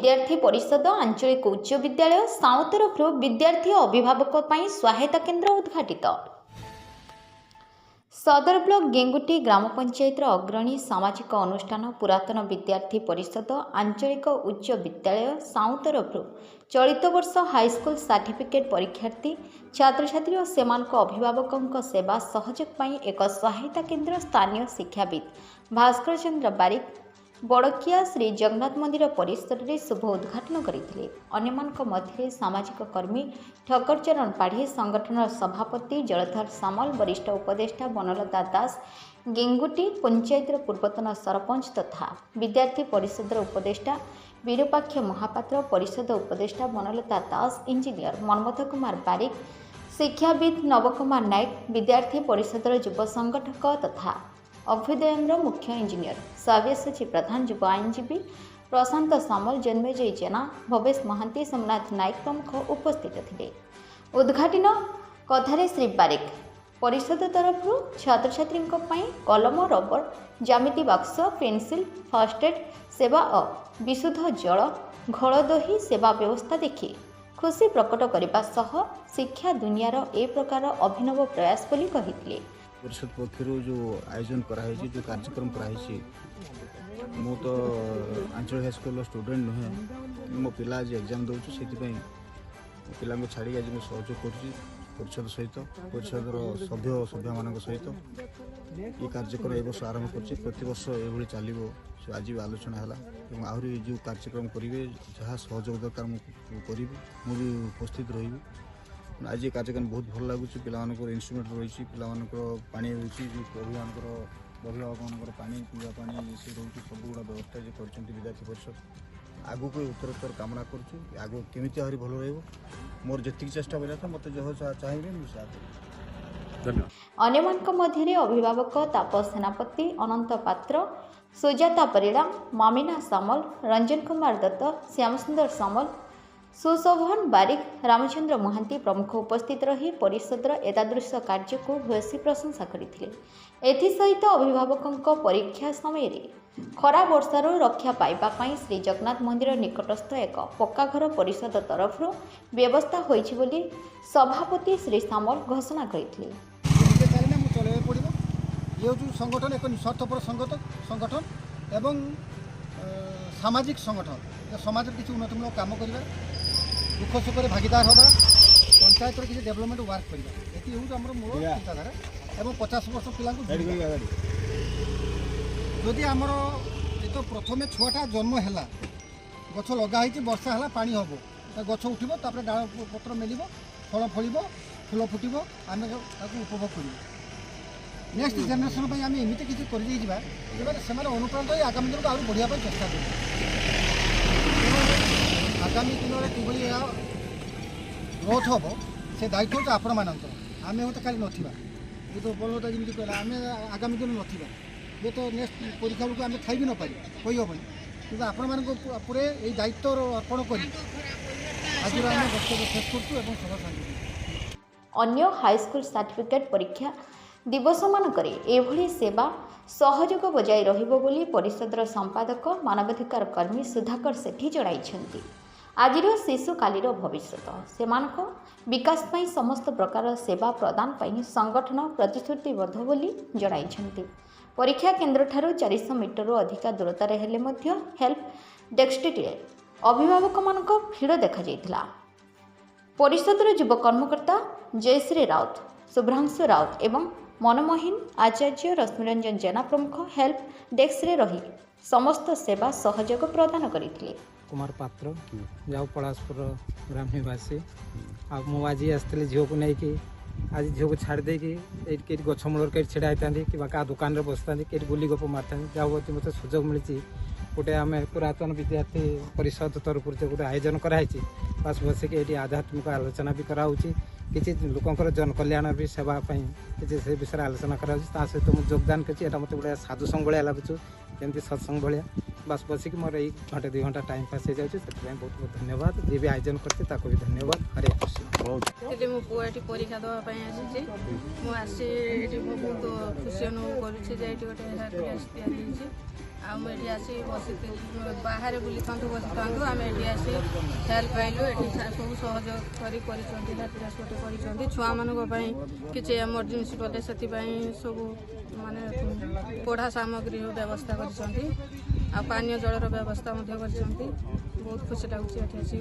विद्यार्थी परिषद आंचलिक उच्च विद्यालय साउ तरफ विद्यार्थी अभिभावक सहायता केन्द्र उद्घाटित। सदर ब्लॉक गेंगुटी ग्राम पंचायत अग्रणी सामाजिक अनुष्ठान पुरातन विद्यार्थी परिषद आंचलिक उच्च विद्यालय साउ तरफ चलित वर्ष हाईस्कल सर्टिफिकेट परीक्षार्थी छात्र छात्री और सेमानक अभिभावकों सेवा सहयोग एक सहायता केन्द्र स्थानीय शिक्षाविद भास्कर चंद्र बारिक बड़किया श्री जगन्नाथ मंदिर परिसर में शुभ उद्घाटन करते। अन्यमानक मध्य सामाजिक कर्मी ठक्कर चरण पाढ़ी संगठन सभापति जलधर सामल वरिष्ठ उपदेष्टा बनलता दास गेंगुटी पंचायत पूर्वतन सरपंच तथा विद्यार्थी परिषद उपदेष्टा विरूपाक्ष महापात्र परिषद उपदेष्टा बनलता दास इंजीनियर मनमथ कुमार बारिक शिक्षाविद नवकुमार नायक विद्यार्थी परिषद युव संगठक तथा अभ्युदय मुख्य इंजीनियर सव्यसाची प्रधान युव आईनजीवी प्रशांत सामल जन्मेजय जेना भवेश महांती सोमनाथ नायक प्रमुख उपस्थित थे। उद्घाटन कथारे श्री बारिक परिषद तरफ छात्र छात्री कलम रबर ज्यामिति बाक्स पेनसिल फर्स्ट एड सेवा और विशुद्ध जल घोल दही सेवा व्यवस्था देखि खुशी प्रकट करने सह शिक्षा दुनियार ए प्रकार अभिनव प्रयास बोली कहिथिले। परिषद पक्ष जो आयोजन कराई जो कार्यक्रम कराई मु तो आंचलिक हाईस्कल स्टूडेंट नुहे मो पिला आज एग्जाम दूसरी से पिला छाड़ी आज मुझे सहयोग कर सहित परिषद सभ्य सभ्य मान सहित ये कार्यक्रम ए वर्ष आरंभ कर प्रत वर्ष ये चलो आज भी आलोचना है आहरी जो कार्यक्रम करेंगे जहाँ सहयोग दरकार मुझे भी उपस्थित रही। आज ये कार्यक्रम बहुत भल लगुच पे इन्स्ट्रुमेंट रही पानी रही अभिभावक पानी पीवा पानी से रही सब गुड़ा व्यवस्था जो कर विद्यार्थी परिषद आगू को उत्तरोत्तर कामना करुँ आगू केमी आहरी भल रोर जी चेष्टा करा था मत जो चाहिए मुझे अन्यमानक मध्य अभिभावक तापस सेनापति अनंत पात्र सुजाता परिड़ा मामिना सामल रंजन कुमार दत्त श्यामसुंदर सामल सुशोभन बारिक रामचंद्र महांती प्रमुख उपस्थित रही परिषदर एतादृश कार्य को भूयसी प्रशंसा करते। एसहित अभिभावकों परीक्षा समय खरा वर्षार रक्षा पाइबापी श्री जगन्नाथ मंदिर निकटस्थ एक पक्का घर परिषद तरफ व्यवस्था होइछि बोली सभापति श्री सामल घोषणा करते। ये जो संगठन एक निस्वार्थपर संगठन एवं सामाजिक संगठन समाज किसी उन्नतिमूलक काम करवा दुख सुख भागीदार हवा पंचायत किसी डेवलपमेंट वर्क करवा ये हूँ मूल चिंताधारा एवं 50 वर्ष पिला जदि आमर तो प्रथम छुआटा जन्म है गछ लगाई वर्षा है पानी हम गछ उठब तापर डाल पत्र मेल फल फल फूल फुट आम उपभोग कर नेक्स्ट जेनेरेशन आम एमती किसी कर अनुप्राणित आगामी दिन को आगे बढ़ापी चेष्टा कर आगामी दिन में कि ग्रोथ हम से दायित्व तो आपण मान आम हूँ तो खाली ना ये तो बलता जमी कहला आम आगामी दिन ना ये तो नेक्स्ट परीक्षा बेलू आम खाई भी न पारि कही हेनी कि आपण मान ये दायित्व अर्पण कर आज आम वक्तव्य शेष कर अन्य हाईस्कल सर्टिफिकेट परीक्षा दिवस मानकरे एभली सेवा सहयोग बजाय रहिबो बोली परिषदर संपादक मानवाधिकार कर्मी सुधाकर सेठी जणाइछन्ति। आजिर शिशु कालीर भविष्यत सेमानक विकास पई समस्त प्रकार सेवा प्रदान पई संगठन प्रतिश्रुतिबद्ध बोली जणाइछन्ति। परीक्षा केन्द्र ठारू 400 मीटर अधिक दूरतार हेले मध्य हेल्प डेस्कटिरे अभिभावक मानक भीड़ देखा जाइथिला। परिषदर युव कर्मकर्ता जयश्री राउत शुभ्रांशु राउत एवं मनमोहन आचार्य रश्मिरंजन जेना प्रमुख हेल्प डेस्क रे रही समस्त सेवा सहयोग प्रदान करते। कुमार पात्र जाओ पलासपुर ग्राम निवासी आज आसती झील को लेकिन आज झील को छाड़ देकी गछमूल कहीं छिड़ा होता कि दुकान में बसता कहीं गुली गप मारता जहाँ मत सुजोग मिली गोटे आम पुरातन विद्यार्थी परिषद तरफ गोटे आयोजन कराई बस बसिक ये आध्यात्मिक आलोचना भी कराऊँगी किसी लोकंर जनकल्याण भी सेवाई किसी से विषय आलोचना करा सहित मुझे योगदान कर मत गोटे साधुसंग भाया लगुच जमी सत्संग भाया बस बसिक मोर ये घंटे 2 घंटा टाइम पास हो जाए बहुत बहुत धन्यवाद जी भी आयोजन करते भी धन्यवाद। हरे कृष्ण मो पुआ परीक्षा देवाई आसी मुझे बहुत खुशी अनुभव करुँचे गोटे ଆଉ ଏଠି ଆସି ବସିଥିଲୁ ବାହାରେ ବୁଲିଥାନ୍ତୁ ବସିଥାନ୍ତୁ ଆମେ ଏଠି ଆସି ହେଲ୍ପ ପାଇଲୁ ଏଠି ସବୁ ସହଯୋଗ କରିଛନ୍ତି ଛୋଟ କରିଛନ୍ତି ଛୁଆମାନଙ୍କ ପାଇଁ କିଛି ଏମର୍ଜେନ୍ସି କଲେ ସେଥିପାଇଁ ସବୁ ମାନେ ପଢ଼ା ସାମଗ୍ରୀର ବ୍ୟବସ୍ଥା କରିଛନ୍ତି ଆଉ ପାନୀୟ ଜଳର ବ୍ୟବସ୍ଥା ମଧ୍ୟ କରିଛନ୍ତି ବହୁତ ଖୁସି ଲାଗୁଛି ଏଠି ଆସି।